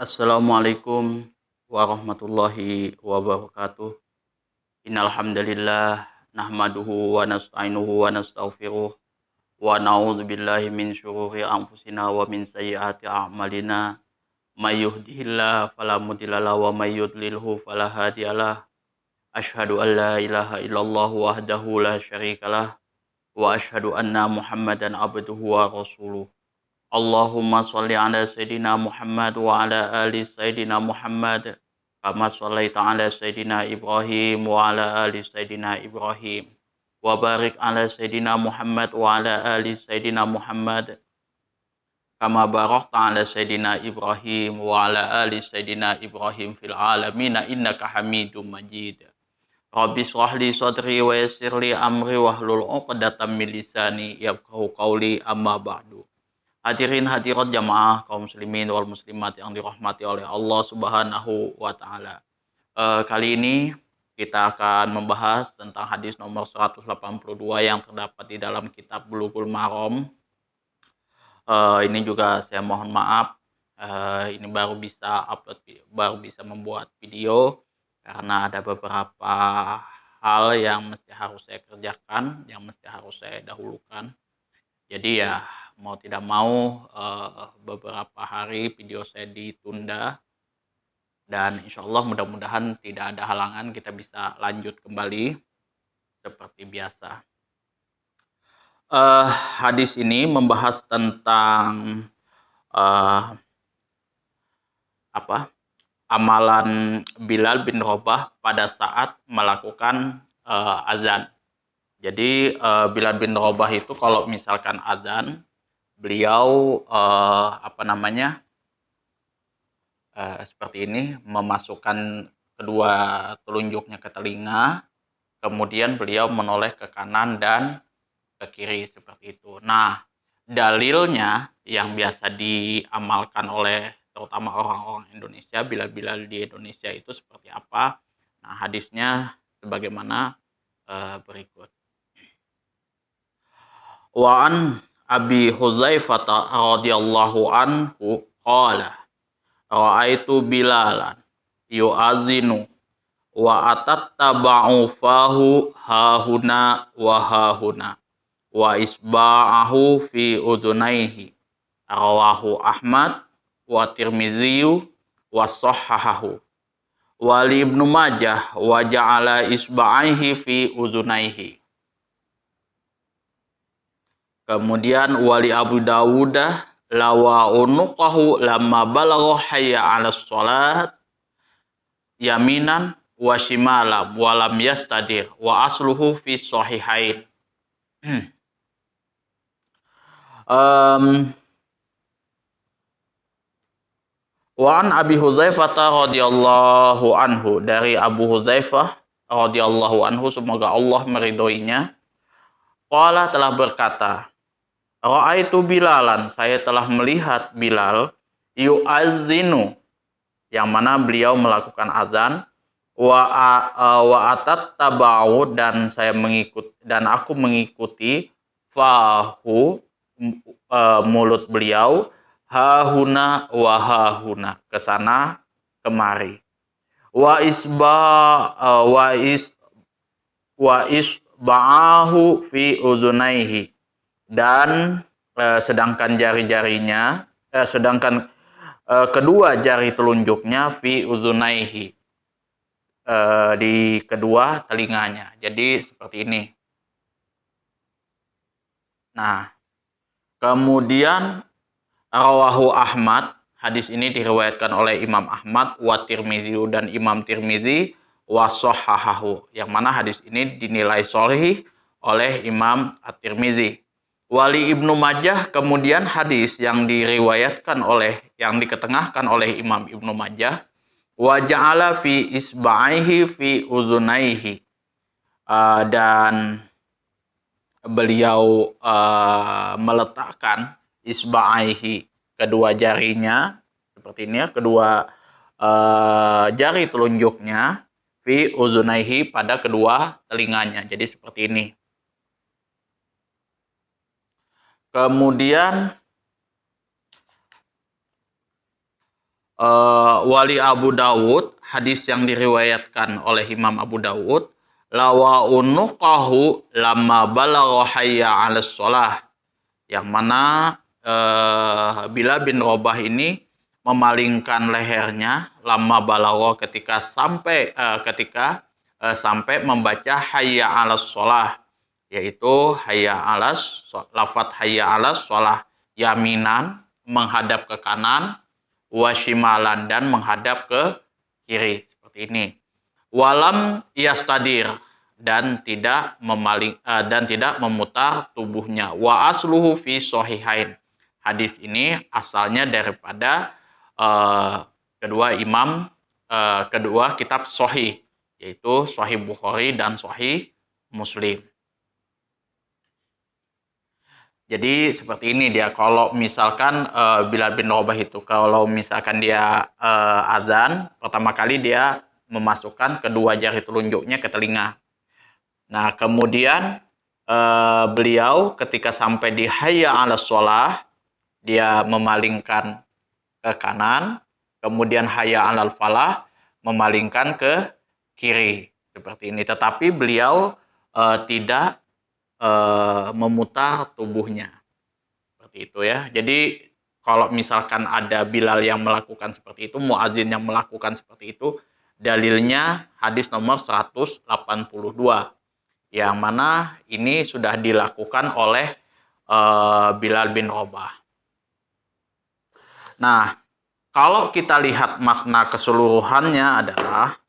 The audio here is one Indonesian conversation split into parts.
Assalamualaikum warahmatullahi wabarakatuh. Innal hamdalillah nahmaduhu wa nasta'inuhu wa nastaghfiruh wa na'udzu billahi min syururi anfusina wa min sayyiati a'malina. May yahdihillahu fala mudilla lahu wa may yudlilhu fala hadiyalah. Asyhadu an la ilaha illallah wahdahu la syarikalah wa asyhadu anna Muhammadan abduhu wa rasuluh. Allahumma sholli ala Sayyidina Muhammad wa ala ali Sayyidina Muhammad kama shallaita ala Sayyidina Ibrahim wa ala ali Sayyidina Ibrahim wa barik ala Sayyidina Muhammad wa ala ali Sayyidina Muhammad kama barakta ala Sayyidina Ibrahim wa ala ali Sayyidina Ibrahim fil alamin innaka Hamidum Majid. Rabbi shrah li sadri wa yassir li amri wahlul 'uqdatam min lisani yafqahu qawli amma ba'du. Hadirin hadirat jamaah kaum muslimin wal muslimat yang dirahmati oleh Allah Subhanahu wa taala. Kali ini kita akan membahas tentang hadis nomor 182 yang terdapat di dalam kitab Bulughul Maram. Ini juga saya mohon maaf, ini baru bisa membuat video karena ada beberapa hal yang mesti harus saya kerjakan, yang mesti harus saya dahulukan. Jadi ya mau tidak mau beberapa hari video saya ditunda dan insya Allah mudah-mudahan tidak ada halangan, kita bisa lanjut kembali seperti biasa. Hadis ini membahas tentang amalan Bilal bin Rabah pada saat melakukan azan. Jadi Bilal bin Rabah itu kalau misalkan azan, beliau seperti ini, memasukkan kedua telunjuknya ke telinga, kemudian beliau menoleh ke kanan dan ke kiri seperti itu. Nah, dalilnya yang biasa diamalkan oleh terutama orang-orang Indonesia, Bilal-Bilal di Indonesia itu seperti apa? Nah, hadisnya sebagaimana berikut. Wa an Abi Hudzaifah radhiyallahu anhu qala ra'aitu Bilalan yu'adzinu wa atattaba'u fahu hahuna wa hahuna wa isba'ahu fi udunaihi rawahu Ahmad wa Tirmidzi wa sahhahahu wa li Ibnu Majah wa ja'ala isba'aihi fi udunaihi. Kemudian wali Abu Dawud lawa unuqahu lamma balagha hayya 'alas shalat yaminan wa shimalan wa lam yastadir wa asluhu fi sahihain. Wa an Abi Hudzaifah radhiyallahu anhu, dari Abu Hudzaifah radhiyallahu anhu, semoga Allah meridhoinya, qala telah berkata, ra'aitu Bilalan, saya telah melihat Bilal, yu'adzinu, yang mana beliau melakukan azan, wa atattaba'u, dan aku mengikuti fahu, mulut beliau, hahuna wa hahuna, ke sana kemari, wa isba'ahu fi udunaihi, dan sedangkan kedua jari telunjuknya fi uzunaihi, di kedua telinganya. Jadi seperti ini. Nah, kemudian rawahu Ahmad, hadis ini diriwayatkan oleh Imam Ahmad, wa Tirmidzi, dan Imam Tirmidzi, wa sahhahahu, yang mana hadis ini dinilai sahih oleh Imam At-Tirmidzi. Wali Ibnu Majah, kemudian hadis yang diketengahkan oleh Imam Ibnu Majah, wa ja'ala fi isba'aihi fi udhunaihi, dan beliau meletakkan isba'aihi, kedua jarinya seperti ini ya, kedua jari telunjuknya, fi udhunaihi, pada kedua telinganya. Jadi seperti ini. Kemudian Wali Abu Dawud, hadis yang diriwayatkan oleh Imam Abu Dawud, lawa unuqahu lamma balagha hayya 'alas shalah, yang mana Bilal bin Rabah ini memalingkan lehernya lama balagha ketika sampai membaca hayya 'alas shalah, yaitu lafat hayya 'alas shalah, yaminan menghadap ke kanan, washimalan dan menghadap ke kiri, seperti ini. Walam yastadir, dan tidak memutar tubuhnya. Wa asluhu fi sahihain. Hadis ini asalnya daripada kedua kitab sahih, yaitu Sahih Bukhari dan Sahih Muslim. Jadi seperti ini dia, kalau misalkan Bilal bin Rabah itu, kalau misalkan dia azan, pertama kali dia memasukkan kedua jari telunjuknya ke telinga. Nah, kemudian beliau ketika sampai di hayya 'alas shalah, dia memalingkan ke kanan, kemudian hayya 'alal falah memalingkan ke kiri, seperti ini. Tetapi beliau tidak memutar tubuhnya, seperti itu ya. Jadi kalau misalkan ada Bilal yang melakukan seperti itu, muadzin yang melakukan seperti itu, dalilnya hadis nomor 182, yang mana ini sudah dilakukan oleh Bilal bin Rabah. Nah, kalau kita lihat makna keseluruhannya adalah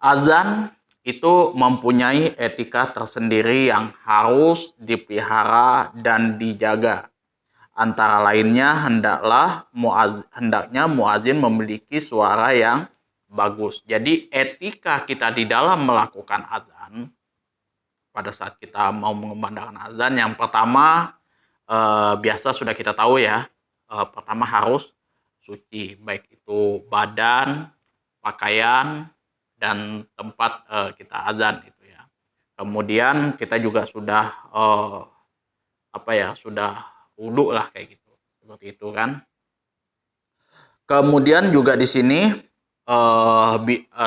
azan itu mempunyai etika tersendiri yang harus dipelihara dan dijaga. Antara lainnya hendaknya muadzin memiliki suara yang bagus. Jadi etika kita di dalam melakukan azan, pada saat kita mau mengumandangkan azan, yang pertama biasa sudah kita tahu ya, pertama harus suci, baik itu badan, pakaian, dan tempat kita azan itu ya. Kemudian kita juga sudah sudah wudu lah, kayak gitu, seperti itu kan. Kemudian juga di sini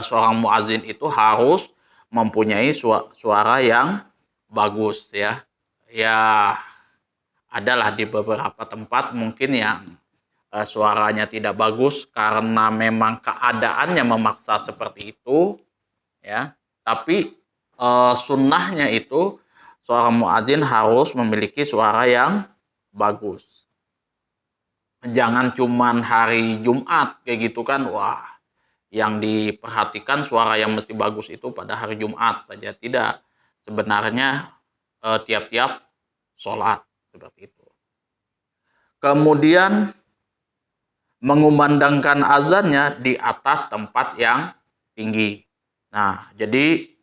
seorang muazin itu harus mempunyai suara yang bagus ya. Ya, adalah di beberapa tempat mungkin yang suaranya tidak bagus karena memang keadaannya memaksa seperti itu ya. Tapi sunnahnya itu seorang muadzin harus memiliki suara yang bagus. Jangan cuman hari Jumat kayak gitu kan, wah, yang diperhatikan suara yang mesti bagus itu pada hari Jumat saja. Tidak, sebenarnya tiap-tiap sholat, seperti itu. Kemudian mengumandangkan azannya di atas tempat yang tinggi. Nah, jadi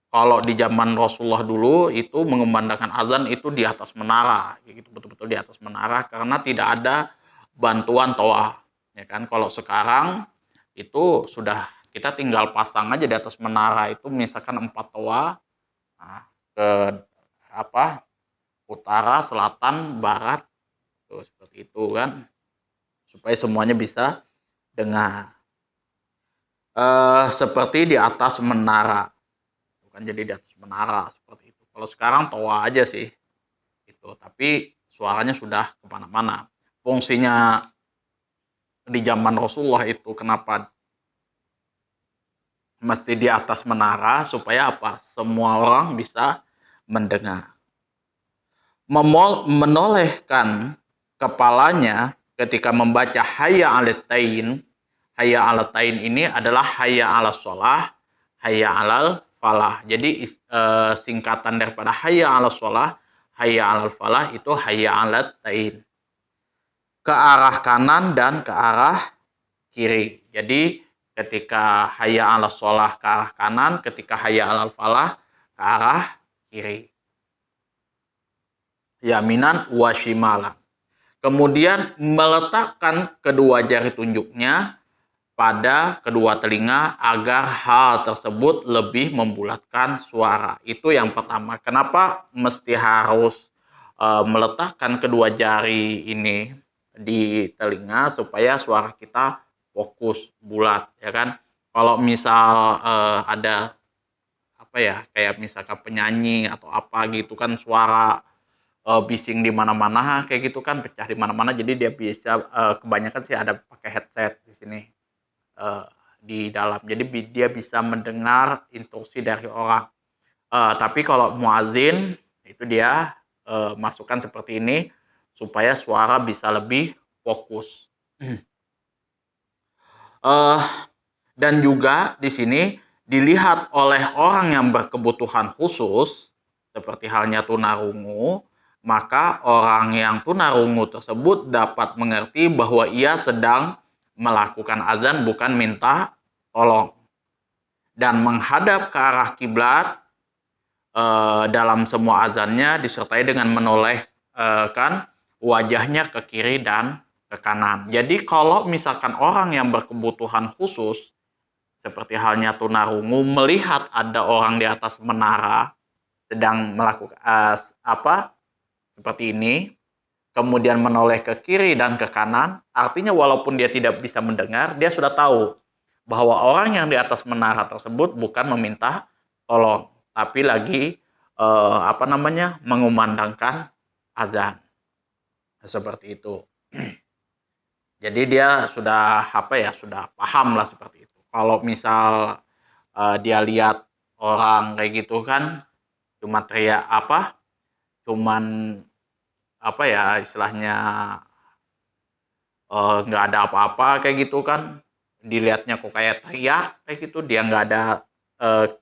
kalau di zaman Rasulullah dulu itu mengumandangkan azan itu di atas menara, gitu, betul-betul di atas menara, karena tidak ada bantuan toa, ya kan? Kalau sekarang itu sudah kita tinggal pasang aja di atas menara itu, misalkan 4 toa, nah, ke utara, selatan, barat, tuh, seperti itu kan, supaya semuanya bisa dengar. Seperti di atas menara, bukan jadi di atas menara seperti itu. Kalau sekarang toa aja sih, itu. Tapi suaranya sudah kemana-mana. Fungsinya di zaman Rasulullah itu kenapa mesti di atas menara, supaya apa? Semua orang bisa mendengar. Menolehkan kepalanya ketika membaca hayya 'alatain. Hayya 'alatain ini adalah hayya 'alas shalah, hayya 'alal falah. Jadi singkatan daripada hayya 'alas shalah, hayya 'alal falah itu hayya 'alatain. Ke arah kanan dan ke arah kiri. Jadi ketika hayya 'alas shalah ke arah kanan, ketika hayya 'alal falah ke arah kiri. Yaminan wa shimalan. Kemudian meletakkan kedua jari tunjuknya pada kedua telinga agar hal tersebut lebih membulatkan suara. Itu yang pertama. Kenapa mesti harus meletakkan kedua jari ini di telinga supaya suara kita fokus bulat, ya kan. Kalau misal ada apa ya, kayak misalkan penyanyi atau apa gitu kan suara bising di mana-mana kayak gitu kan, pecah di mana-mana, jadi dia bisa kebanyakan sih ada pakai headset di sini eh, di dalam. Jadi dia bisa mendengar instruksi dari orang. Tapi kalau muazin itu dia masukkan seperti ini supaya suara bisa lebih fokus. Eh, dan juga di sini dilihat oleh orang yang berkebutuhan khusus, seperti halnya tunarungu, maka orang yang tunarungu tersebut dapat mengerti bahwa ia sedang melakukan azan bukan minta tolong. Dan menghadap ke arah kiblat dalam semua azannya disertai dengan menolehkan wajahnya ke kiri dan ke kanan. Jadi kalau misalkan orang yang berkebutuhan khusus seperti halnya tunarungu melihat ada orang di atas menara sedang melakukan apa seperti ini, kemudian menoleh ke kiri dan ke kanan, artinya walaupun dia tidak bisa mendengar, dia sudah tahu bahwa orang yang di atas menara tersebut bukan meminta tolong, tapi lagi apa namanya mengumandangkan azan seperti itu. Jadi dia sudah apa ya sudah paham lah seperti itu. Kalau misal dia lihat orang kayak gitu kan cuma teriak apa, cuman apa ya istilahnya nggak ada apa-apa kayak gitu kan, dilihatnya kok kayak teriak kayak gitu, dia nggak ada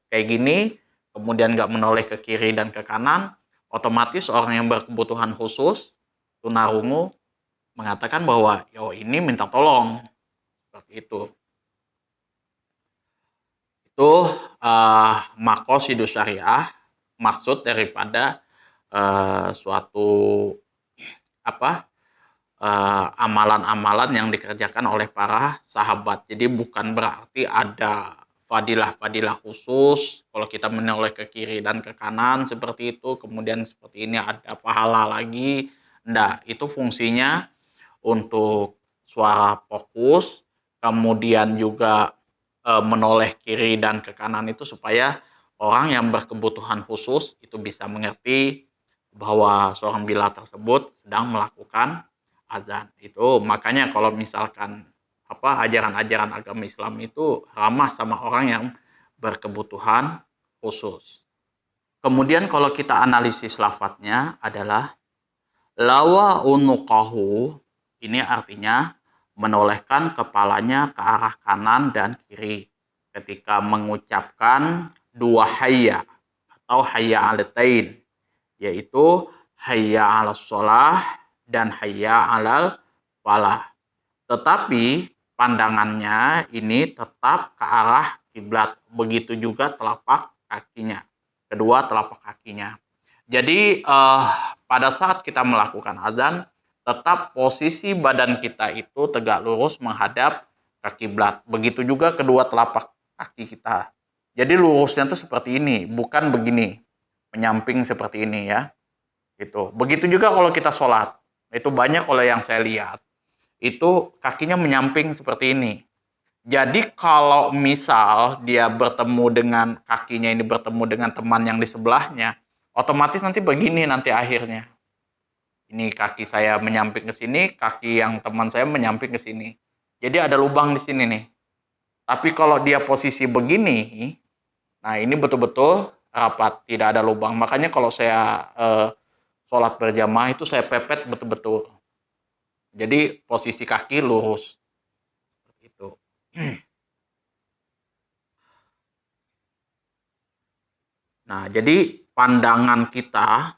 kayak gini, kemudian nggak menoleh ke kiri dan ke kanan, otomatis orang yang berkebutuhan khusus tunarungu mengatakan bahwa yo ini minta tolong seperti itu. Itu maqasidus syariah, maksud daripada suatu apa amalan-amalan yang dikerjakan oleh para sahabat. Jadi bukan berarti ada fadilah-fadilah khusus kalau kita menoleh ke kiri dan ke kanan seperti itu, kemudian seperti ini ada pahala lagi. Enggak, itu fungsinya untuk suara fokus, kemudian juga menoleh kiri dan ke kanan itu supaya orang yang berkebutuhan khusus itu bisa mengerti bahwa seorang bilal tersebut sedang melakukan azan. Itu makanya kalau misalkan apa ajaran-ajaran agama Islam itu ramah sama orang yang berkebutuhan khusus. Kemudian kalau kita analisis lafadznya adalah lawa unuqahu, ini artinya menolehkan kepalanya ke arah kanan dan kiri ketika mengucapkan dua hayya atau hayya alatain, yaitu hayya 'alas shalah dan hayya 'alal falah. Tetapi pandangannya ini tetap ke arah kiblat. Begitu juga telapak kakinya, kedua telapak kakinya. Jadi pada saat kita melakukan azan, tetap posisi badan kita itu tegak lurus menghadap ke kiblat. Begitu juga kedua telapak kaki kita. Jadi lurusnya tuh seperti ini, bukan begini, menyamping seperti ini ya. Gitu. Begitu juga kalau kita sholat. Itu banyak oleh yang saya lihat. Itu kakinya menyamping seperti ini. Jadi kalau misal dia bertemu dengan kakinya ini bertemu dengan teman yang di sebelahnya, otomatis nanti begini nanti akhirnya. Ini kaki saya menyamping ke sini, kaki yang teman saya menyamping ke sini. Jadi ada lubang di sini nih. Tapi kalau dia posisi begini, nah ini betul-betul rapat, tidak ada lubang. Makanya kalau saya sholat berjamaah itu saya pepet betul-betul. Jadi posisi kaki lurus. Seperti itu. Nah, jadi pandangan kita,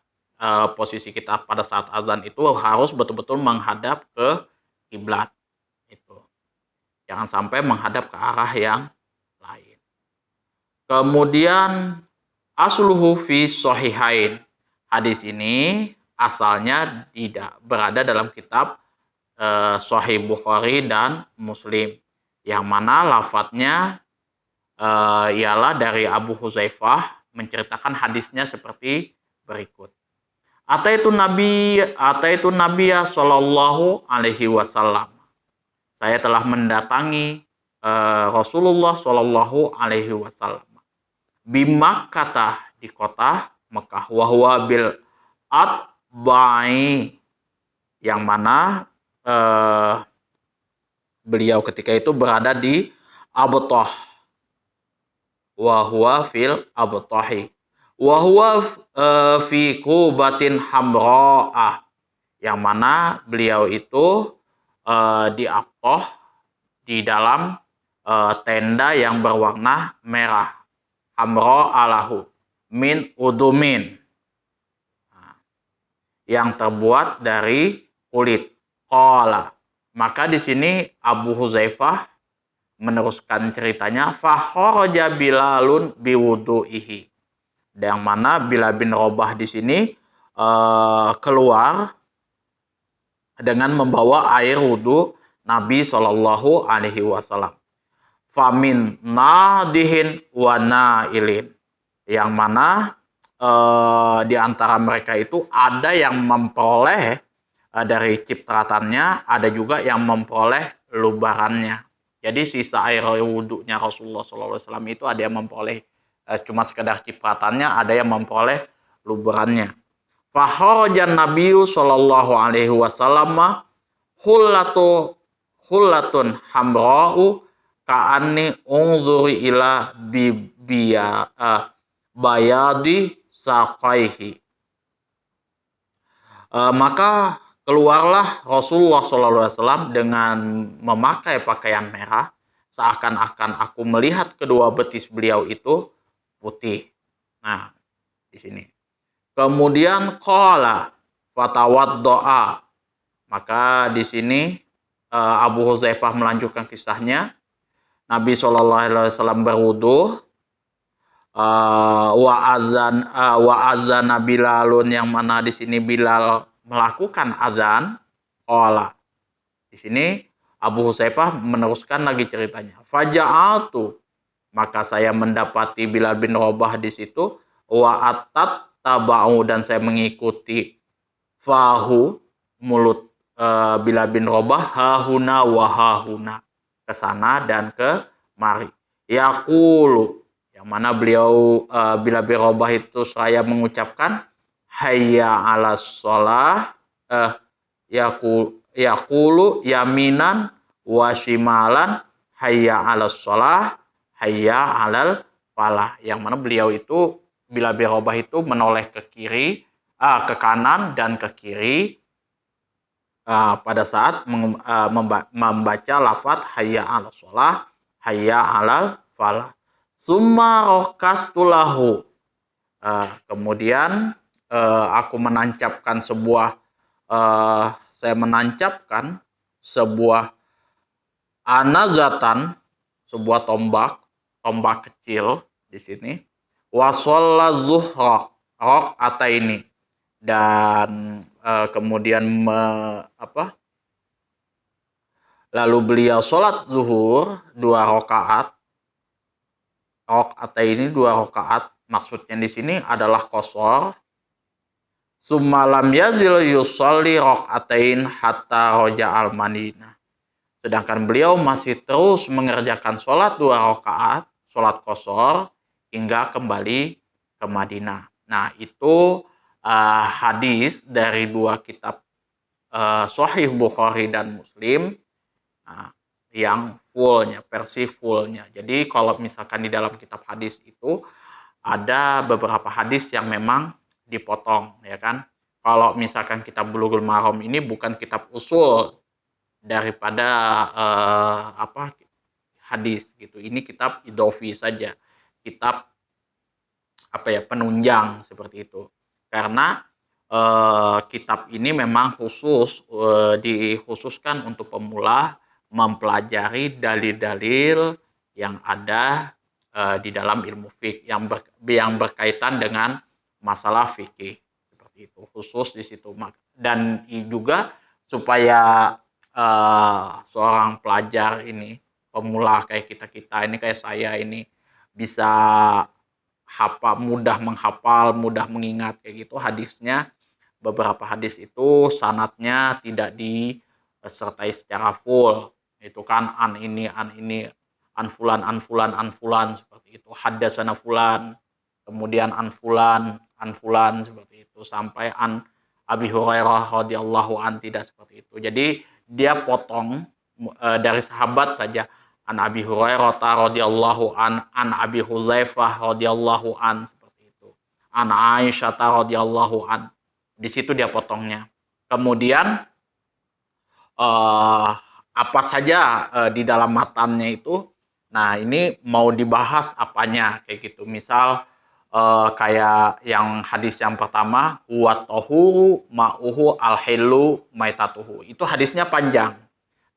posisi kita pada saat azan itu harus betul-betul menghadap ke kiblat. Itu. Jangan sampai menghadap ke arah yang lain. Kemudian asluhu fi sahihain. Hadis ini asalnya tidak berada dalam kitab Sahih Bukhari dan Muslim. Yang mana lafadznya ialah dari Abu Huzaifah menceritakan hadisnya seperti berikut. Ataitu Nabiya sallallahu alaihi wasallam. Saya telah mendatangi Rasulullah sallallahu alaihi wasallam. Bimakkah, di kota Mekah, wa huwa bil atba'i, yang mana beliau ketika itu berada di Abtah, wa huwa fil abtahi, wa huwa fi kubatin hamra'ah, yang mana beliau itu di Abtah di dalam tenda yang berwarna merah, hamra'alahu min udumin, yang terbuat dari kulit. Qala, maka di sini Abu Huzaifah meneruskan ceritanya, fakharaja Bilalun biwudu'ihi, yang mana Bilal bin Rabah di sini keluar dengan membawa air wudhu Nabi Shallallahu Alaihi Wasallam. Famin nadihin wa nailin, yang mana di antara mereka itu ada yang memperoleh dari cipratannya, ada juga yang memperoleh lubarannya. Jadi sisa air wudhunya Rasulullah SAW itu ada yang memperoleh cuma sekedar cipratannya, ada yang memperoleh lubarannya. Fakharajan Nabiyyu sallallahu alaihi wasallam hullatun hamra'u ka'anni unzuri ila bayadi saqaihi. Maka keluarlah Rasulullah SAW dengan memakai pakaian merah, seakan-akan aku melihat kedua betis beliau itu putih. Nah, di sini. Kemudian qala fatawaddoa. Maka di sini Abu Huzaifah melanjutkan kisahnya. Nabi SAW berwudu, wa azan Bilalun, yang mana di sini Bilal melakukan azan. Qala, di sini Abu Huzaifah meneruskan lagi ceritanya. Faja'atu, maka saya mendapati Bilal bin Rabah di situ, wa atat tabau, dan saya mengikuti fahu, mulut Bilal bin Rabah, hahuna wa hahuna, ke sana dan ke mari. Yaqulu, yang mana beliau Bilal bin Rabah itu saya mengucapkan hayya 'alas shalah, yaqulu yaminan wa shimalan, hayya 'alas shalah, hayya 'alal falah, yang mana beliau itu Bilal bin Rabah itu menoleh ke kiri, ke kanan dan ke kiri pada saat membaca lafaz hayya 'alas shalah, hayya 'alal falah. Summa rokastulahu, kemudian aku menancapkan saya menancapkan sebuah anazatan, sebuah tombak kecil di sini. Wasalla zuhra raqataini, dan kemudian lalu beliau sholat zuhur 2 rakaat. Raqataini 2 rakaat, maksudnya di sini adalah qashar. Summalam yazil yusolli raqatain hatta roja'al Madinah, sedangkan beliau masih terus mengerjakan sholat 2 rakaat, sholat qashar, hingga kembali ke Madinah. Nah, itu hadis dari 2 kitab Sahih Bukhari dan Muslim, yang fullnya, versi fullnya. Jadi kalau misalkan di dalam kitab hadis itu ada beberapa hadis yang memang dipotong, ya kan. Kalau misalkan kitab Bulughul Maram ini bukan kitab usul daripada hadis gitu. Ini kitab idofi saja, kitab penunjang seperti itu. Karena kitab ini memang dikhususkan untuk pemula mempelajari dalil-dalil yang ada di dalam ilmu fikih yang berkaitan dengan masalah fikih, seperti itu, khusus di situ. Dan juga supaya seorang pelajar ini, pemula kayak kita ini, kayak saya ini, bisa mudah menghafal, mudah mengingat kayak gitu hadisnya, beberapa hadis itu sanadnya tidak disertai secara full. Itu kan an ini, an fulan seperti itu. Haddatsana fulan, kemudian an fulan seperti itu sampai an Abi Hurairah radhiyallahu an, tidak seperti itu. Jadi dia potong dari sahabat saja, an Abi Hurairah radhiyallahu an Abi Hudzaifah radhiyallahu an, seperti itu. An Aisyah radhiyallahu an. Di situ dia potongnya. Kemudian apa saja di dalam matannya itu. Nah, ini mau dibahas apanya kayak gitu. Misal kayak yang hadis yang pertama, huwa tahuru ma'uhu al-hillu maitatuhu. Itu hadisnya panjang,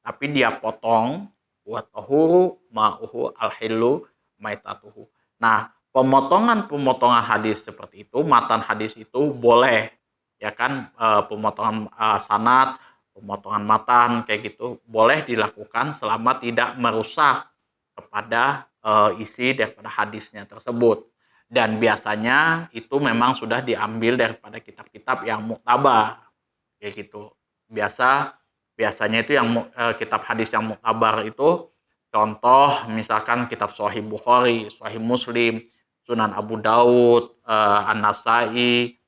tapi dia potong huwa tahuru ma'uhu al-hillu maitatuhu. Nah, pemotongan hadis seperti itu, matan hadis itu boleh, ya kan, pemotongan sanad, pemotongan matan kayak gitu boleh dilakukan selama tidak merusak kepada isi daripada hadisnya tersebut. Dan biasanya itu memang sudah diambil daripada kitab-kitab yang muktabar kayak gitu. Biasanya itu yang kitab hadis yang muktabar itu, contoh misalkan kitab Sahih Bukhari, Sahih Muslim, Sunan Abu Daud, An-Nasai,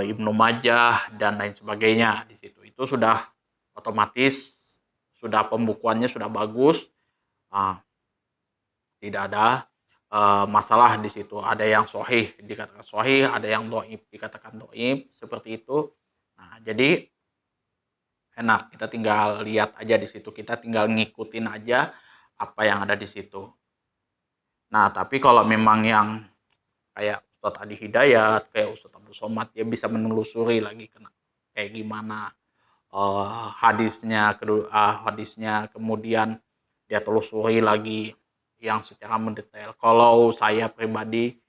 Ibnu Majah dan lain sebagainya. Di situ itu sudah otomatis, sudah pembukuannya sudah bagus, tidak ada masalah di situ. Ada yang sahih dikatakan sahih, ada yang dhaif dikatakan dhaif, seperti itu. Nah, jadi enak, kita tinggal lihat aja di situ, kita tinggal ngikutin aja apa yang ada di situ. Nah, tapi kalau memang yang kayak Ustadz Adi Hidayat, kayak Ustadz Abu Somad, dia bisa menelusuri lagi kayak gimana hadisnya, kemudian dia telusuri lagi yang secara mendetail. Kalau saya pribadi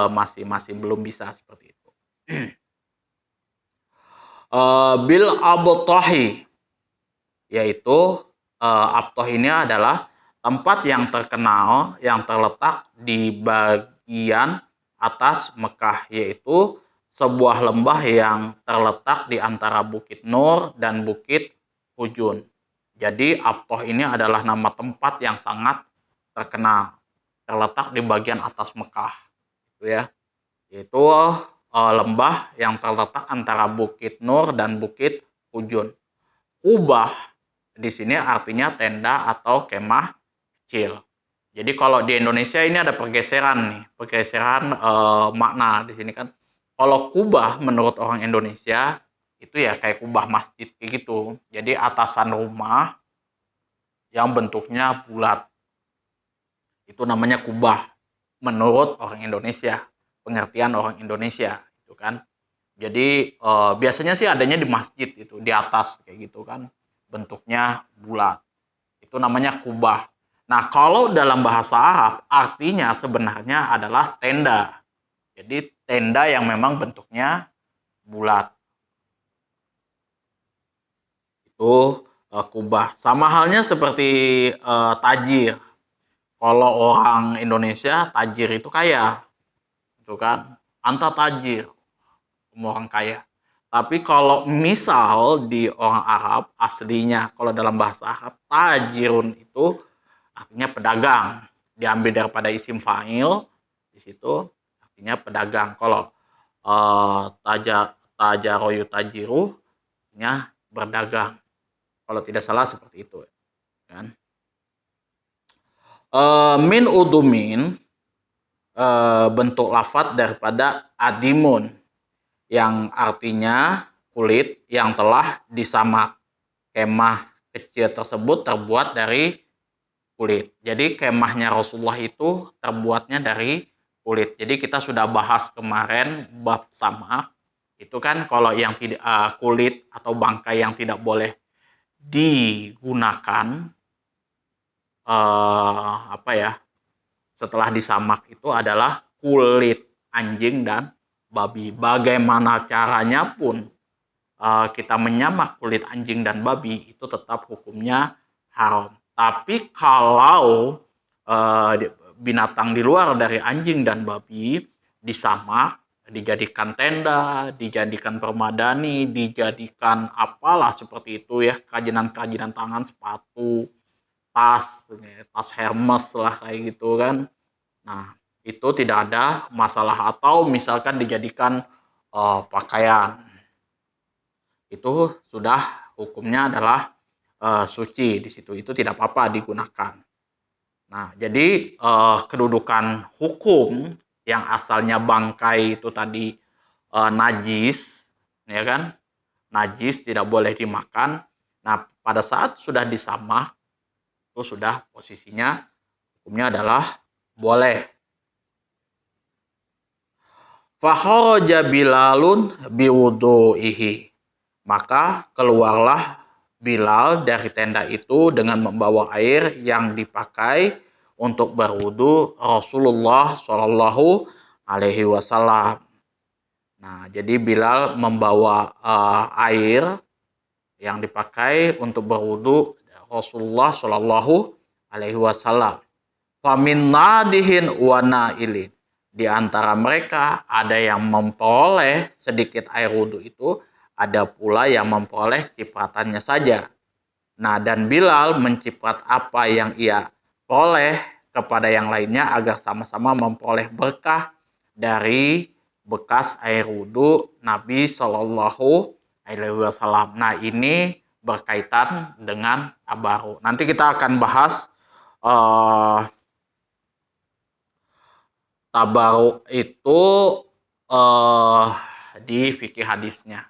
masih belum bisa seperti itu. Bil abtahi, yaitu abtah ini adalah tempat yang terkenal yang terletak di bagian atas Mekah, yaitu sebuah lembah yang terletak di antara Bukit Nur dan Bukit Ujun. Jadi Abtoh ini adalah nama tempat yang sangat terkenal, terletak di bagian atas Mekah, itu ya. Yaitu lembah yang terletak antara Bukit Nur dan Bukit Ujun. Qubah di sini artinya tenda atau kemah kecil. Jadi kalau di Indonesia ini ada pergeseran makna di sini kan. Kalau Qubah menurut orang Indonesia itu ya kayak kubah masjid kayak gitu. Jadi atasan rumah yang bentuknya bulat. Itu namanya kubah menurut orang Indonesia, pengertian orang Indonesia itu kan. Jadi biasanya sih adanya di masjid itu, di atas kayak gitu kan. Bentuknya bulat. Itu namanya kubah. Nah, kalau dalam bahasa Arab artinya sebenarnya adalah tenda. Jadi tenda yang memang bentuknya bulat. Itu kubah. Sama halnya seperti tajir. Kalau orang Indonesia tajir itu kaya, itu kan, anta tajir, orang kaya. Tapi kalau misal di orang Arab aslinya, kalau dalam bahasa Arab tajirun itu artinya pedagang, diambil daripada isim fa'il di situ artinya pedagang. Kalau tajaroyu tajiru artinya berdagang. Kalau tidak salah seperti itu, kan? Min udumin, bentuk lafadz daripada adimun, yang artinya kulit yang telah disamak. Kemah kecil tersebut terbuat dari kulit. Jadi kemahnya Rasulullah itu terbuatnya dari kulit. Jadi kita sudah bahas kemarin bab samak. Itu kan kalau yang tidak kulit atau bangkai yang tidak boleh digunakan setelah disamak itu adalah kulit anjing dan babi. Bagaimana caranya pun kita menyamak kulit anjing dan babi itu tetap hukumnya haram. Tapi kalau binatang di luar dari anjing dan babi disamak, dijadikan tenda, dijadikan permadani, dijadikan apalah seperti itu ya, kerajinan-kerajinan tangan, sepatu, tas, tas Hermes lah kayak gitu kan. Nah, itu tidak ada masalah, atau misalkan dijadikan pakaian. Itu sudah hukumnya adalah suci di situ. Itu tidak apa-apa digunakan. Nah, jadi kedudukan hukum yang asalnya bangkai itu tadi najis, ya kan? Najis tidak boleh dimakan. Nah, pada saat sudah disamak, itu sudah posisinya hukumnya adalah boleh. Fakharaja Bilalun biwudu'ihi. Maka keluarlah Bilal dari tenda itu dengan membawa air yang dipakai untuk berwudu Rasulullah Shallallahu Alaihi Wasallam. Nah, jadi Bilal membawa air yang dipakai untuk berwudu Rasulullah Shallallahu Alaihi Wasallam. Famin nadihin wa nailin. Di antara mereka ada yang memperoleh sedikit air wudhu itu, ada pula yang memperoleh cipratannya saja. Nah, dan Bilal menciprat apa yang ia peroleh kepada yang lainnya agar sama-sama memperoleh berkah dari bekas air wudhu Nabi Shallallahu Alaihi Wasallam. Nah, ini berkaitan dengan tabaruk. Nanti kita akan bahas tabaruk itu di fikih hadisnya.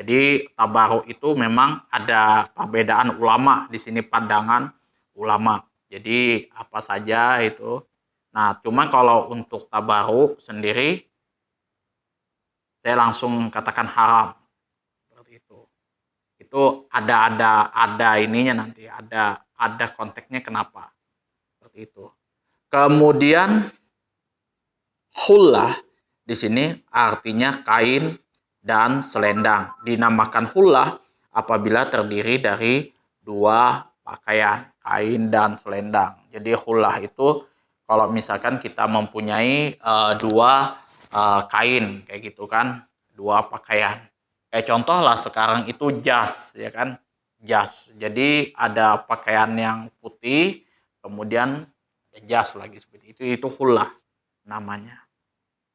Jadi tabaruk itu memang ada perbedaan ulama di sini, pandangan ulama. Jadi apa saja itu. Nah, cuma kalau untuk tabaruk sendiri saya langsung katakan haram. Seperti itu. Itu ada ininya nanti, ada konteksnya kenapa. Seperti itu. Kemudian hullah di sini artinya kain dan selendang. Dinamakan hullah apabila terdiri dari dua pakaian, kain dan selendang. Jadi hullah itu kalau misalkan kita mempunyai dua kain kayak gitu kan, dua pakaian. Kayak contoh lah sekarang itu jas, ya kan, jas. Jadi ada pakaian yang putih, kemudian jas lagi seperti itu hullah namanya.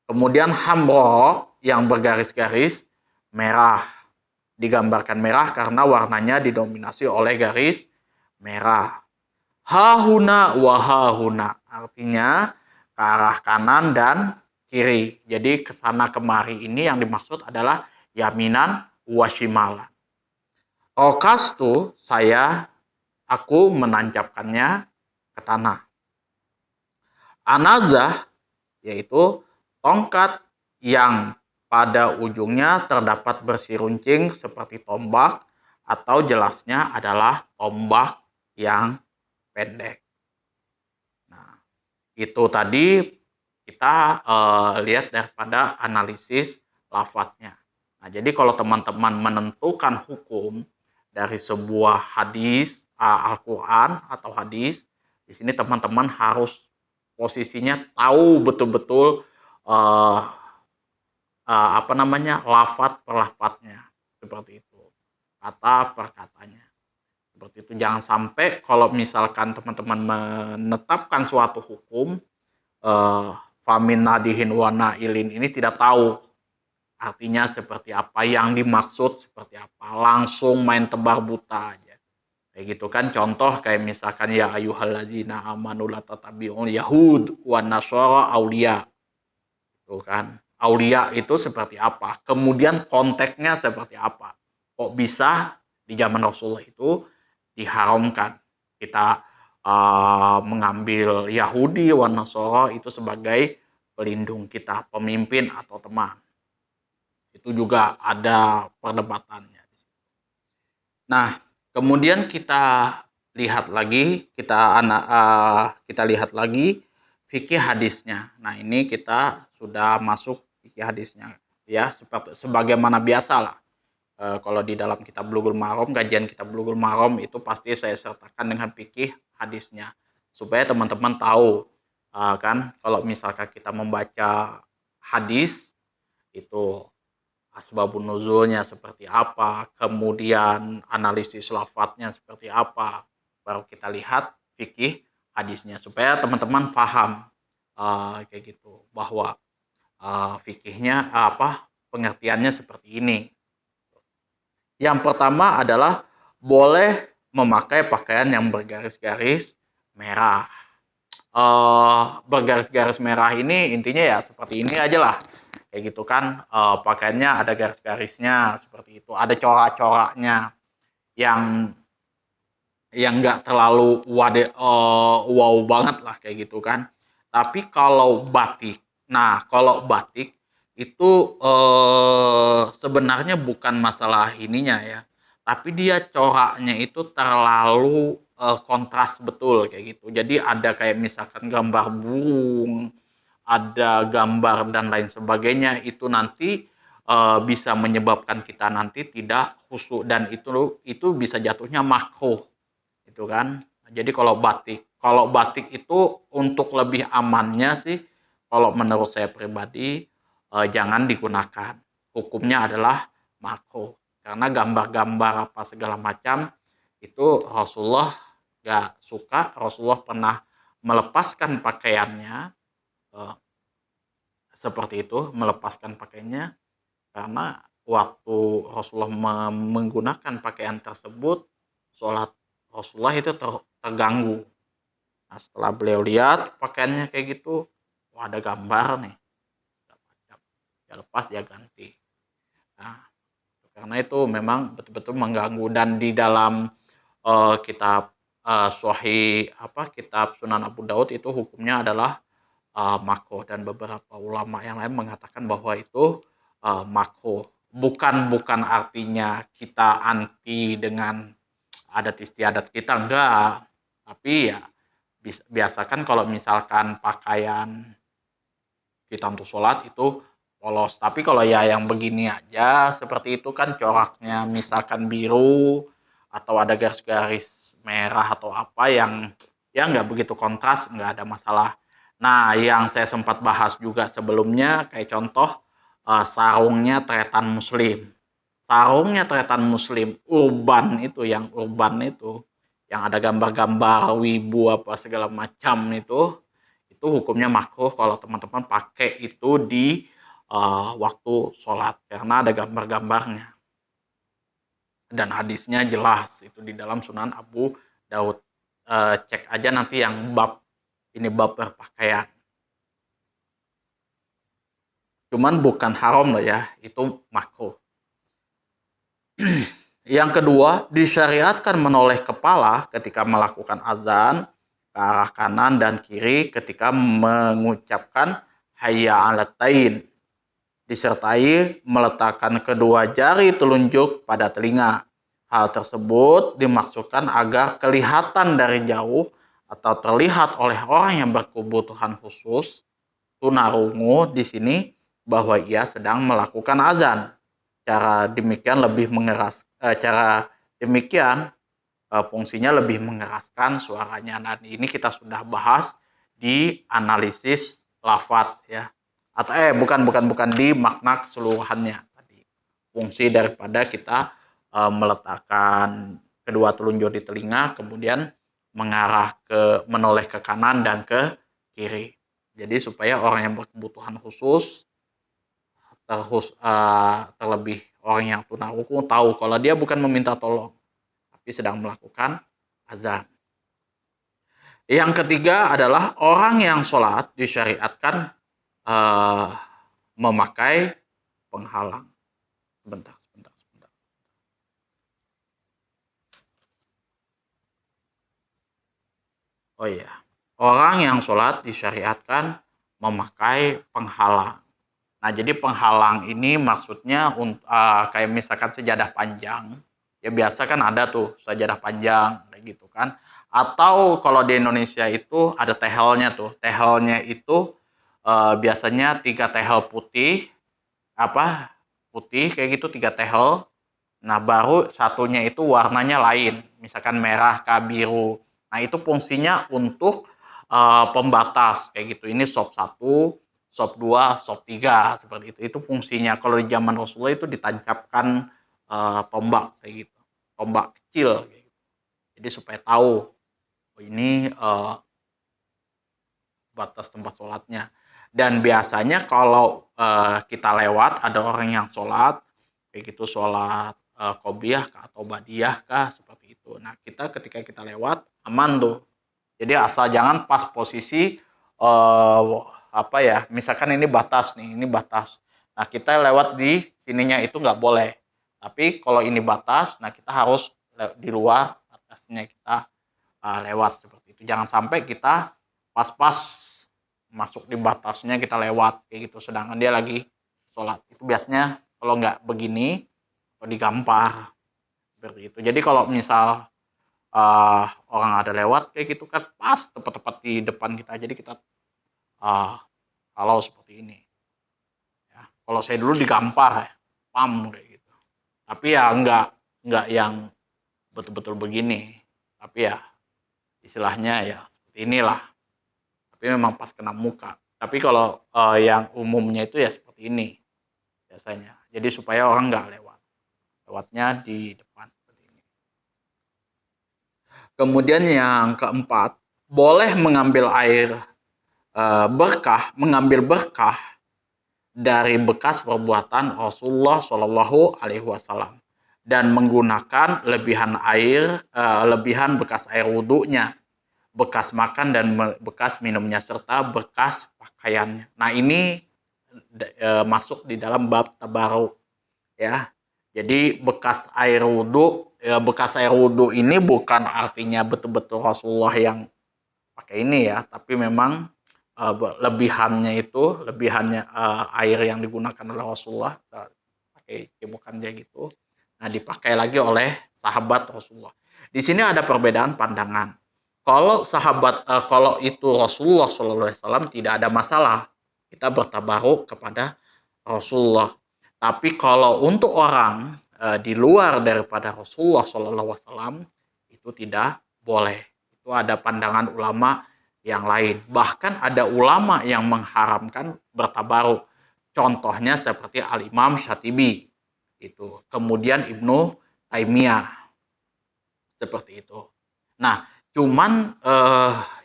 Kemudian hamro yang bergaris-garis merah. Digambarkan merah karena warnanya didominasi oleh garis merah. Hahuna wa hahuna. Artinya ke arah kanan dan kiri. Jadi kesana kemari ini yang dimaksud adalah yaminan wa shimalan. Okastu aku menancapkannya ke tanah. Anazah yaitu tongkat yang pada ujungnya terdapat bersih runcing seperti tombak, atau jelasnya adalah tombak yang pendek. Nah, itu tadi kita lihat daripada analisis lafadznya. Nah, jadi kalau teman-teman menentukan hukum dari sebuah hadis Al-Quran atau hadis, di sini teman-teman harus posisinya tahu betul-betul lafadz per lafadznya, seperti itu, kata per katanya, seperti itu. Jangan sampai kalau misalkan teman-teman menetapkan suatu hukum famin nadihin wa nailin ini tidak tahu artinya seperti apa, yang dimaksud seperti apa, langsung main tebar buta aja kayak gitu kan. Contoh kayak misalkan ya ayyuhalladzina amanu la tatabi'ul yahud wan nasara aulia. Tuh kan. Aulia itu seperti apa? Kemudian konteksnya seperti apa? Kok bisa di zaman Rasulullah itu diharamkan kita mengambil Yahudi wan nasara itu sebagai pelindung kita, pemimpin atau teman. Itu juga ada perdebatannya. Nah, kemudian kita lihat lagi, kita lihat lagi fikih hadisnya. Nah, ini kita sudah masuk fikih hadisnya ya, seperti sebagaimana biasalah. Kalau di dalam kitab Bulughul Maram, kajian kitab Bulughul Maram itu pasti saya sertakan dengan fikih hadisnya supaya teman-teman tahu kan, kalau misalkan kita membaca hadis Itu asbabun nuzulnya seperti apa, kemudian analisis lafadznya seperti apa, baru kita lihat fikih hadisnya supaya teman-teman paham kayak gitu bahwa fikihnya pengertiannya seperti ini. Yang pertama adalah boleh memakai pakaian yang bergaris-garis merah. Bergaris-garis merah ini intinya ya seperti ini aja lah. Kayak gitu kan, pakaiannya ada garis-garisnya seperti itu, ada corak-coraknya yang nggak terlalu wow banget lah kayak gitu kan. Tapi kalau batik, nah kalau batik itu sebenarnya bukan masalah ininya ya, tapi dia coraknya itu terlalu kontras betul kayak gitu. Jadi ada kayak misalkan gambar burung, ada gambar dan lain sebagainya, itu nanti bisa menyebabkan kita nanti tidak khusyuk dan itu bisa jatuhnya makruh itu kan. Jadi kalau batik itu untuk lebih amannya sih, kalau menurut saya pribadi jangan digunakan. Hukumnya adalah makruh karena gambar-gambar apa segala macam itu Rasulullah gak suka. Rasulullah pernah melepaskan pakaiannya eh, seperti itu, melepaskan pakaiannya karena waktu Rasulullah menggunakan pakaian tersebut, sholat Rasulullah itu terganggu. Nah, setelah beliau lihat pakaiannya kayak gitu, wah ada gambar nih, ya lepas dia ganti. Nah, karena itu memang betul-betul mengganggu dan di dalam kitab kitab Sunan Abu Daud itu hukumnya adalah makruh dan beberapa ulama yang lain mengatakan bahwa itu makruh. Bukan artinya kita anti dengan adat istiadat kita, enggak. Tapi ya biasakan kalau misalkan pakaian kita untuk sholat itu polos. Tapi kalau ya yang begini aja seperti itu kan coraknya misalkan biru atau ada garis-garis merah atau apa yang ya nggak begitu kontras, nggak ada masalah. Nah, yang saya sempat bahas juga sebelumnya kayak contoh sarungnya tretan muslim. Sarungnya tretan muslim urban itu, yang ada gambar-gambar wibu apa segala macam itu hukumnya makruh kalau teman-teman pakai itu di waktu sholat karena ada gambar-gambarnya dan hadisnya jelas itu di dalam Sunan Abu Daud. Cek aja nanti yang bab berpakaian. Cuman bukan haram loh ya, itu makruh. Yang kedua, disyariatkan menoleh kepala ketika melakukan azan ke arah kanan dan kiri ketika mengucapkan hayya 'alatain, disertai meletakkan kedua jari telunjuk pada telinga. Hal tersebut dimaksudkan agar kelihatan dari jauh atau terlihat oleh orang yang berkebutuhan khusus, tunarungu di sini, bahwa ia sedang melakukan azan. Cara demikian fungsinya lebih mengeraskan suaranya. Nah, ini kita sudah bahas di analisis lafadz ya. Atau bukan di makna keseluruhannya tadi. Fungsi daripada kita meletakkan kedua telunjuk di telinga kemudian menoleh ke kanan dan ke kiri. Jadi supaya orang yang berkebutuhan khusus terlebih orang yang tunarungu tahu kalau dia bukan meminta tolong tapi sedang melakukan azan. Yang ketiga adalah orang yang sholat disyariatkan memakai penghalang. Sebentar. Oh iya, orang yang sholat disyariatkan memakai penghalang. Nah, jadi penghalang ini maksudnya kayak misalkan sejadah panjang. Ya biasa kan ada tuh sejadah panjang kayak gitu kan. Atau kalau di Indonesia itu ada tehelnya tuh. Tehelnya itu biasanya 3 tehel putih, putih kayak gitu 3 tehel. Nah, baru satunya itu warnanya lain, misalkan merah ke biru. Nah, itu fungsinya untuk pembatas kayak gitu. Ini sop 1, sop 2, sop 3 seperti itu. Itu fungsinya. Kalau di zaman Rasulullah itu ditancapkan tombak kayak gitu. Tombak kecil kayak gitu. Jadi supaya tahu oh ini batas tempat sholatnya. Dan biasanya kalau kita lewat ada orang yang sholat kayak gitu, sholat qobliyah kah atau badiyah kah seperti itu. Nah kita ketika kita lewat aman tuh. Jadi asal jangan pas posisi apa ya, misalkan ini batas nih, ini batas. Nah kita lewat di sininya itu nggak boleh. Tapi kalau ini batas, nah kita harus di luar atasnya kita lewat seperti itu. Jangan sampai kita pas-pas masuk di batasnya kita lewat kayak gitu. Sedangkan dia lagi sholat. Itu biasanya kalau nggak begini, kalau digampar seperti itu. Jadi kalau misal orang ada lewat kayak gitu kan pas tepat-tepat di depan kita, jadi kita kalau seperti ini ya. Kalau saya dulu digampar ya, pam kayak gitu, tapi ya nggak yang betul-betul begini, tapi ya istilahnya ya seperti inilah, tapi memang pas kena muka. Tapi kalau yang umumnya itu ya seperti ini biasanya, jadi supaya orang nggak lewatnya di depan. Kemudian yang keempat, boleh mengambil air mengambil berkah dari bekas perbuatan Rasulullah Shallallahu Alaihi Wasallam dan menggunakan lebihan bekas air wudhunya, bekas makan dan bekas minumnya serta bekas pakaiannya. Nah ini masuk di dalam bab tabaruk ya. Jadi bekas air wudhu ini bukan artinya betul-betul Rasulullah yang pakai ini ya, tapi memang lebihannya air yang digunakan oleh Rasulullah pakai cemukan dia gitu. Nah dipakai lagi oleh sahabat Rasulullah. Di sini ada perbedaan pandangan. Kalau itu Rasulullah SAW tidak ada masalah, kita bertabaruk kepada Rasulullah. Tapi kalau untuk orang di luar daripada Rasulullah SAW itu tidak boleh. Itu ada pandangan ulama yang lain. Bahkan ada ulama yang mengharamkan bertabaruk. Contohnya seperti Al-Imam Syatibi. Itu. Kemudian Ibnu Taimiyah. Seperti itu. Nah, cuman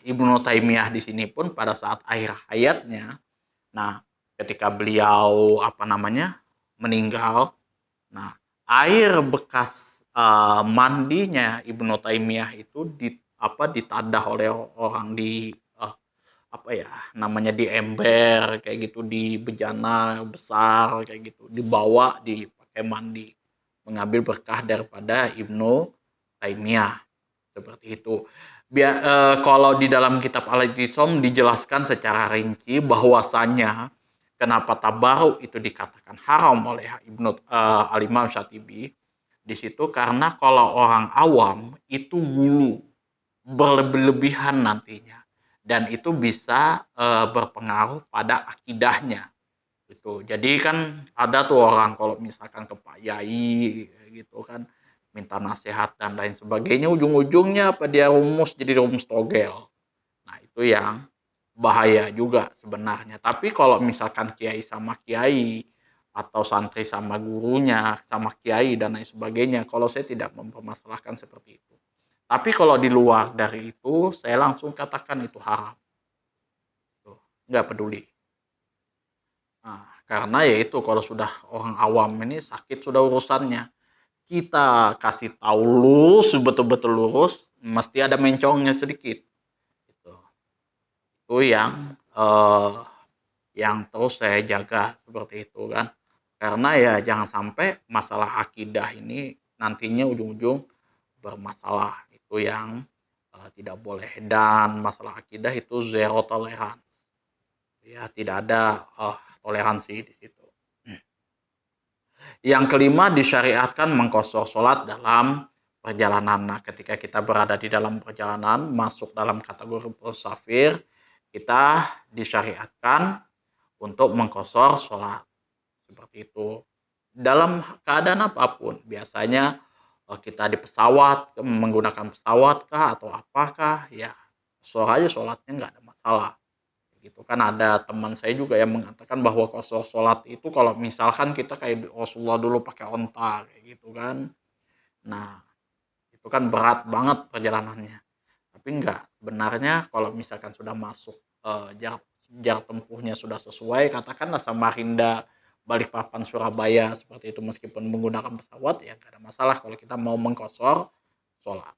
Ibnu Taimiyah di sini pun pada saat akhir hayatnya, nah ketika beliau meninggal, nah air bekas mandinya Ibnu Taimiyah itu ditadah oleh orang di di ember kayak gitu, di bejana besar kayak gitu, dibawa dipakai mandi, mengambil berkah daripada Ibnu Taimiyah seperti itu. Kalau di dalam kitab Al-I'tisam dijelaskan secara rinci bahwasannya kenapa tabaruk itu dikatakan haram oleh Al-Imam Syatibi di situ, karena kalau orang awam itu gulu berlebihan nantinya dan itu bisa berpengaruh pada akidahnya gitu. Jadi kan ada tuh orang kalau misalkan ke Pak Yai gitu kan minta nasihat dan lain sebagainya, ujung-ujungnya dia jadi rumus togel. Nah itu yang bahaya juga sebenarnya. Tapi kalau misalkan kiai sama kiai atau santri sama gurunya sama kiai dan lain sebagainya, kalau saya tidak mempermasalahkan seperti itu. Tapi kalau di luar dari itu, saya langsung katakan itu haram. Tuh, nggak peduli. Nah, karena ya itu kalau sudah orang awam ini sakit sudah urusannya. Kita kasih tahu lurus, betul-betul lurus, mesti ada mencongnya sedikit. Gitu. Itu yang terus saya jaga seperti itu kan. Karena ya jangan sampai masalah akidah ini nantinya ujung-ujung bermasalah. Itu yang tidak boleh, dan masalah akidah itu zero tolerance. Ya, tidak ada toleransi di situ. Yang kelima, disyariatkan mengqashar sholat dalam perjalanan. Nah, ketika kita berada di dalam perjalanan, masuk dalam kategori musafir, kita disyariatkan untuk mengqashar sholat. Seperti itu. Dalam keadaan apapun, biasanya kita di pesawat, menggunakan pesawat kah atau apakah, ya qashar aja sholatnya, nggak ada masalah. Gitu kan ada teman saya juga yang mengatakan bahwa qasar sholat itu kalau misalkan kita kayak Rasulullah dulu pakai onta kayak gitu kan. Nah, itu kan berat banget perjalanannya. Tapi enggak, sebenarnya kalau misalkan sudah masuk jarak jarak tempuhnya sudah sesuai, katakanlah Samarinda, Balikpapan, Surabaya seperti itu meskipun menggunakan pesawat ya enggak ada masalah kalau kita mau mengkosor sholat.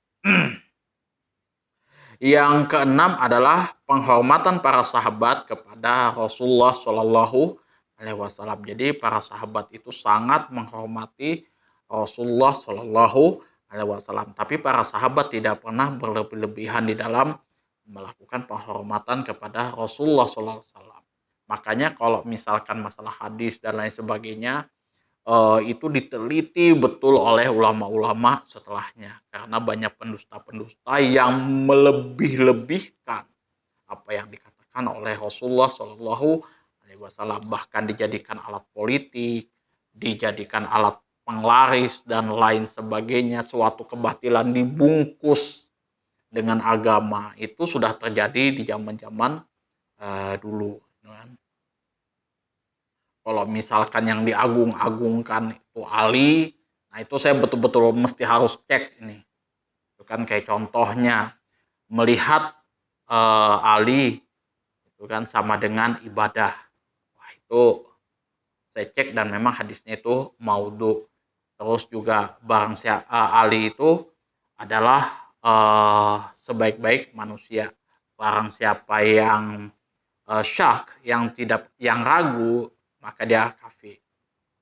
Yang keenam adalah penghormatan para sahabat kepada Rasulullah Shallallahu Alaihi Wasallam. Jadi para sahabat itu sangat menghormati Rasulullah Shallallahu Alaihi Wasallam. Tapi para sahabat tidak pernah berlebihan di dalam melakukan penghormatan kepada Rasulullah Shallallahu Alaihi Wasallam. Makanya kalau misalkan masalah hadis dan lain sebagainya, itu diteliti betul oleh ulama-ulama setelahnya karena banyak pendusta-pendusta yang melebih-lebihkan apa yang dikatakan oleh Rasulullah Shallallahu Alaihi Wasallam, bahkan dijadikan alat politik, dijadikan alat penglaris dan lain sebagainya. Suatu kebatilan dibungkus dengan agama itu sudah terjadi di zaman-zaman dulu. Kalau misalkan yang diagung-agungkan itu Ali, nah itu saya betul-betul mesti harus cek ini. Itu kan kayak contohnya melihat Ali itu kan sama dengan ibadah. Wah, itu saya cek dan memang hadisnya itu maudhu. Terus juga barang siapa Ali itu adalah sebaik-baik manusia. Barang siapa yang syak, yang ragu, maka dia kafir.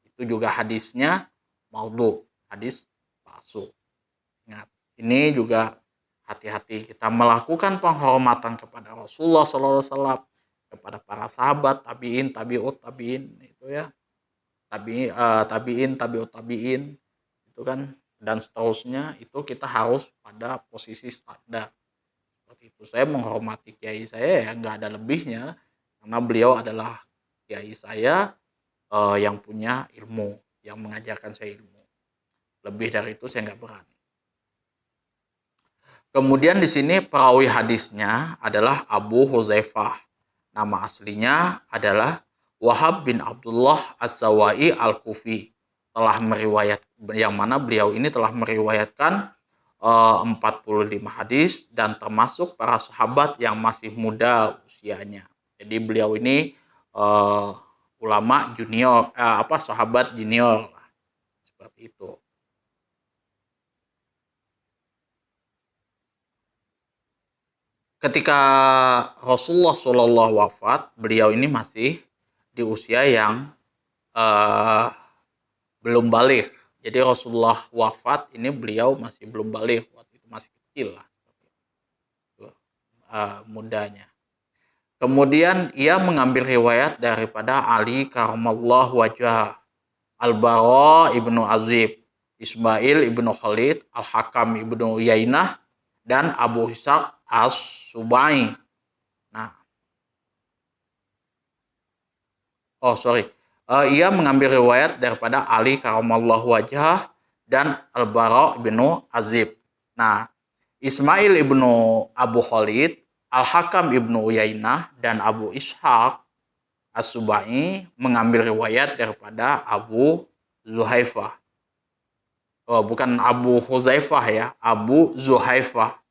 Itu juga hadisnya maudhu, hadis palsu. Ingat, ini juga hati-hati kita melakukan penghormatan kepada Rasulullah SAW, kepada para sahabat, tabiin, tabiut, tabiin itu ya, tabiin, tabiut, tabiin itu kan, dan seterusnya itu kita harus pada posisi standar seperti itu. Saya menghormati kiai saya ya nggak ada lebihnya karena beliau adalah kiai saya yang punya ilmu, yang mengajarkan saya ilmu. Lebih dari itu saya nggak berani. Kemudian di sini perawi hadisnya adalah Abu Huzaifah. Nama aslinya adalah Wahab bin Abdullah As-Sawai Al-Kufi. Yang mana beliau ini telah meriwayatkan 45 hadis dan termasuk para sahabat yang masih muda usianya. Jadi beliau ini ulama junior, sahabat junior lah, seperti itu. Ketika Rasulullah Shallallahu wafat, beliau ini masih di usia yang belum balik. Jadi Rasulullah wafat ini beliau masih belum balik, waktu itu masih kecil lah, mudanya. Kemudian ia mengambil riwayat daripada Ali karamallahu wajhah, Al-Bara ibnu Azib, Ismail ibnu Khalid, Al-Hakam ibnu Yainah, dan Abu Ishaq As-Subai. Nah, ia mengambil riwayat daripada Ali karamallahu wajhah dan Al-Bara ibnu Azib. Nah, Ismail ibnu Abu Khalid, Al-Hakam ibnu Uyainah, dan Abu Ishaq As-Subai mengambil riwayat daripada Abu Zuhaifah. Oh, bukan Abu Huzaifah ya, Abu Zuhaifah.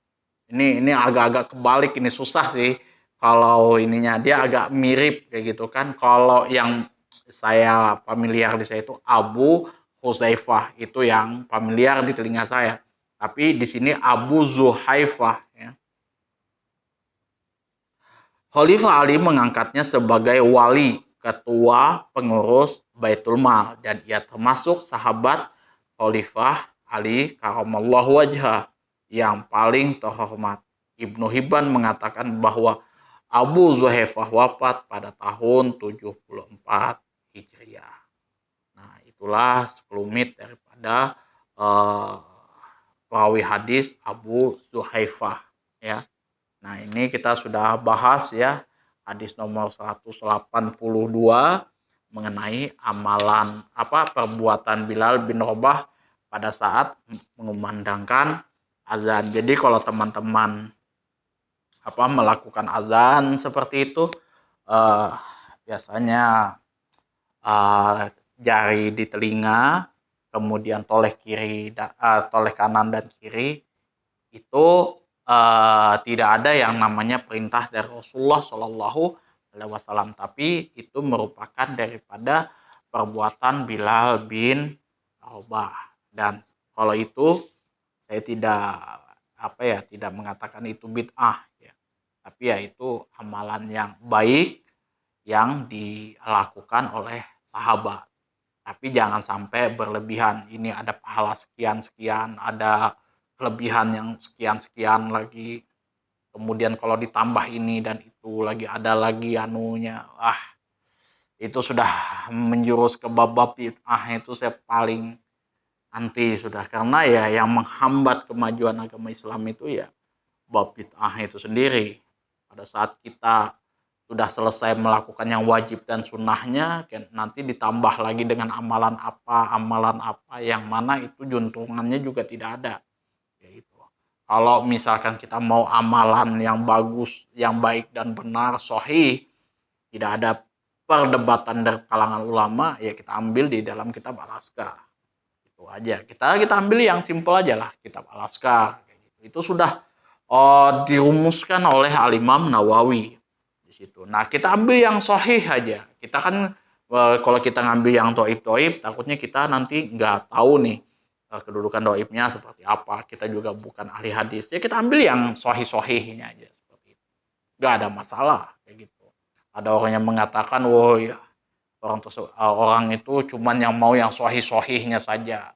Ini agak-agak kebalik, ini susah sih. Kalau ininya dia agak mirip kayak gitu kan. Kalau yang saya familiar di saya itu Abu Huzaifah, itu yang familiar di telinga saya. Tapi di sini Abu Zuhaifah ya. Khalifah Ali mengangkatnya sebagai wali, ketua pengurus Baitul Mal, dan ia termasuk sahabat Khalifah Ali karamallahu wajhah yang paling terhormat. Ibnu Hibban mengatakan bahwa Abu Zuhaifah wafat pada tahun 74 Hijriah. Nah, itulah sekelumit daripada perawi hadis Abu Zuhaifah ya. Nah, ini kita sudah bahas ya hadis nomor 182 mengenai amalan perbuatan Bilal bin Rabah pada saat mengumandangkan azan. Jadi kalau teman-teman melakukan azan seperti itu, eh, biasanya jari di telinga, kemudian toleh kanan dan kiri itu tidak ada yang namanya perintah dari Rasulullah Shallallahu Alaihi Wasallam, tapi itu merupakan daripada perbuatan Bilal bin Rabah. Dan kalau itu saya tidak mengatakan itu bid'ah ya, tapi ya itu amalan yang baik yang dilakukan oleh sahabat. Tapi jangan sampai berlebihan. Ini ada pahala sekian-sekian, ada kelebihan yang sekian-sekian lagi. Kemudian kalau ditambah ini dan itu lagi ada lagi anunya. Itu sudah menjurus ke bab-bab bid'ah, itu saya paling anti sudah. Karena ya yang menghambat kemajuan agama Islam itu ya bab bid'ah itu sendiri. Pada saat kita sudah selesai melakukan yang wajib dan sunnahnya, nanti ditambah lagi dengan amalan apa, yang mana itu juntrungannya juga tidak ada. Kayak gitu. Kalau misalkan kita mau amalan yang bagus, yang baik dan benar, sahih, tidak ada perdebatan dari kalangan ulama, ya kita ambil di dalam kitab Al-Azkar. Itu aja. Kita ambil yang simpel aja lah, kitab Al-Azkar. Itu sudah dirumuskan oleh Al-Imam Nawawi di situ. Nah, kita ambil yang sahih aja. Kita kan kalau kita ngambil yang doib, takutnya kita nanti nggak tahu nih kedudukan doibnya seperti apa. Kita juga bukan ahli hadis. Ya kita ambil yang sahih-sahihnya aja seperti itu. Nggak ada masalah kayak gitu. Ada orang yang mengatakan, "Wah, ya, orang itu cuman yang mau yang sahih-sahihnya saja,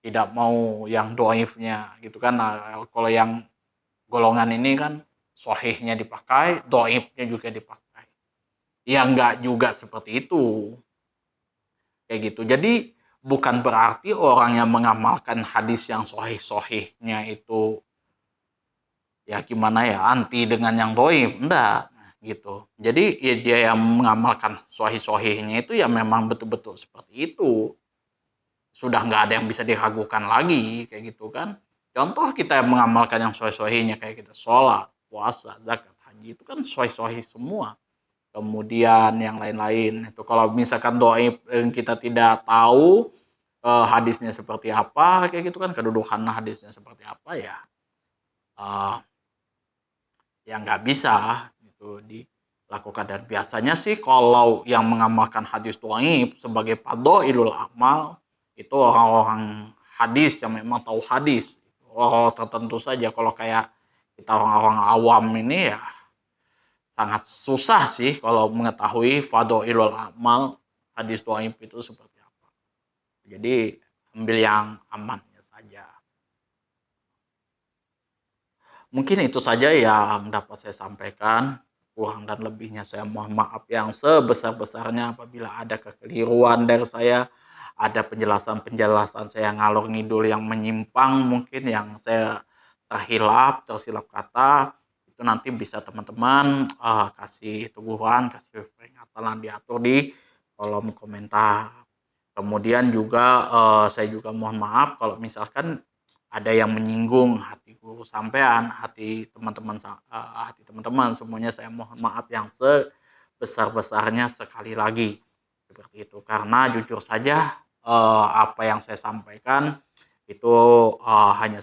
tidak mau yang doifnya," gitu kan. Nah, kalau yang golongan ini kan sahihnya dipakai, doifnya juga dipakai. Ya enggak juga seperti itu. Kayak gitu. Jadi bukan berarti orang yang mengamalkan hadis yang sahih-sahihnya itu ya gimana ya, anti dengan yang doif. Enggak gitu. Jadi ya dia yang mengamalkan sahih-sahihnya itu ya memang betul-betul seperti itu. Sudah nggak ada yang bisa diragukan lagi kayak gitu kan. Contoh kita yang mengamalkan yang sahih-sahihnya kayak kita sholat, puasa, zakat, haji itu kan sahih-sahih semua. Kemudian yang lain-lain itu kalau misalkan doib kita tidak tahu hadisnya seperti apa kayak gitu kan, kedudukan hadisnya seperti apa ya, eh, ya nggak bisa gitu dilakukan. Dan biasanya sih kalau yang mengamalkan hadis doib sebagai fadhailul amal itu orang-orang hadis yang memang tahu hadis. Oh, tertentu saja. Kalau kayak kita orang-orang awam ini ya sangat susah sih kalau mengetahui fadhailul amal hadis dhaif itu seperti apa. Jadi ambil yang amannya saja. Mungkin itu saja yang dapat saya sampaikan. Kurang dan lebihnya saya mohon maaf yang sebesar-besarnya apabila ada kekeliruan dari saya, ada penjelasan-penjelasan saya ngalor ngidul yang menyimpang, mungkin yang saya tersilap kata, itu nanti bisa teman-teman kasih teguran, kasih peringatan, diatur di kolom komentar. Kemudian juga saya juga mohon maaf kalau misalkan ada yang menyinggung hati guru sampean, hati teman-teman semuanya, saya mohon maaf yang sebesar-besarnya sekali lagi seperti itu. Karena jujur saja apa yang saya sampaikan itu hanya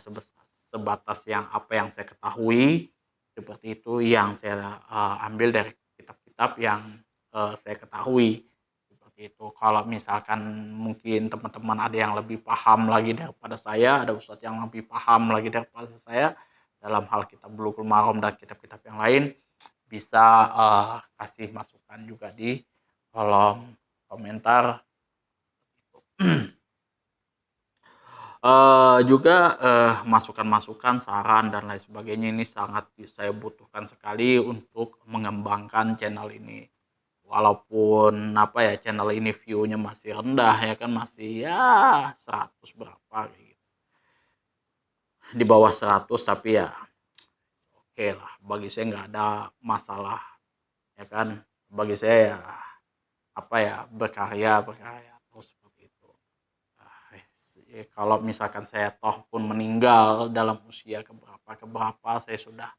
sebatas yang apa yang saya ketahui, seperti itu yang saya ambil dari kitab-kitab yang saya ketahui. Itu kalau misalkan mungkin teman-teman ada yang lebih paham lagi daripada saya, ada ustadz yang lebih paham lagi daripada saya dalam hal kitab Bulughul Maram dan kitab-kitab yang lain, bisa kasih masukan juga di kolom komentar. Juga masukan-masukan, saran dan lain sebagainya ini sangat saya butuhkan sekali untuk mengembangkan channel ini. Walaupun channel ini view-nya masih rendah ya kan, masih ya 100 berapa gitu. Di bawah 100, tapi ya oke lah, bagi saya nggak ada masalah ya kan. Bagi saya ya berkarya terus seperti itu. Kalau misalkan saya toh pun meninggal dalam usia keberapa saya sudah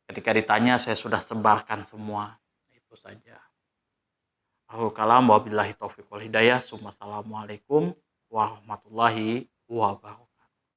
Ketika ditanya, saya sudah sebarkan semua. Itu saja. Akhirul kalam, wabillahi taufiq wal hidayah. Assalamualaikum warahmatullahi wabarakatuh.